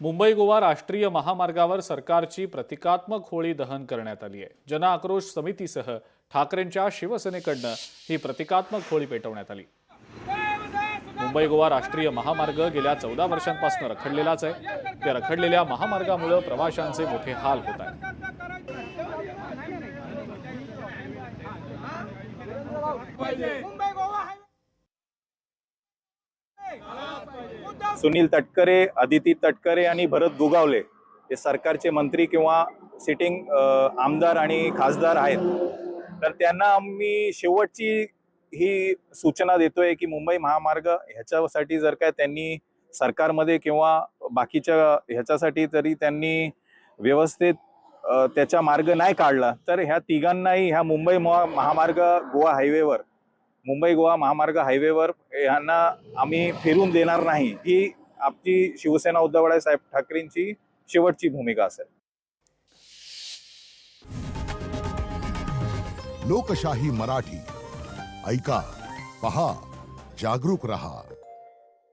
मुंबई गोवा राष्ट्रीय महामार्गावर सरकारची प्रतिकात्मक होळी दहन करण्यात आली आहे। जन आक्रोश समितीसह ठाकरेंच्या शिवसेनेकडून ही प्रतिकात्मक होळी पेटवण्यात आली। मुंबई गोवा राष्ट्रीय महामार्ग गेल्या 14 वर्षांपासून रखडलेलाच आहे। त्या रखडलेल्या महामार्गामुळे प्रवाशांचे मोठे हाल होत आहेत। सुनील तटकरे, अदिती तटकरे आणि भरत दुगावले हे सरकारचे मंत्री किंवा सिटिंग आमदार आणि खासदार आहेत। तर त्यांना आम्ही शेवटची ही सूचना देतोय की मुंबई महामार्ग ह्याच्यासाठी जर काय त्यांनी सरकारमध्ये किंवा बाकीच्या ह्याच्यासाठी तरी त्यांनी व्यवस्थित त्याचा मार्ग नाही काढला तर ह्या तिघांनाही ह्या मुंबई महामार्ग गोवा हायवेवर मुंबई गोवा महामार्ग हायवेवर यांना आम्ही फिरून देणार नाही ही आपली शिवसेना उद्धव बाळासाहेब ठाकरेंची शेवटची भूमिका असेल। लोकशाही मराठी ऐका, पहा, जागरूक रहा।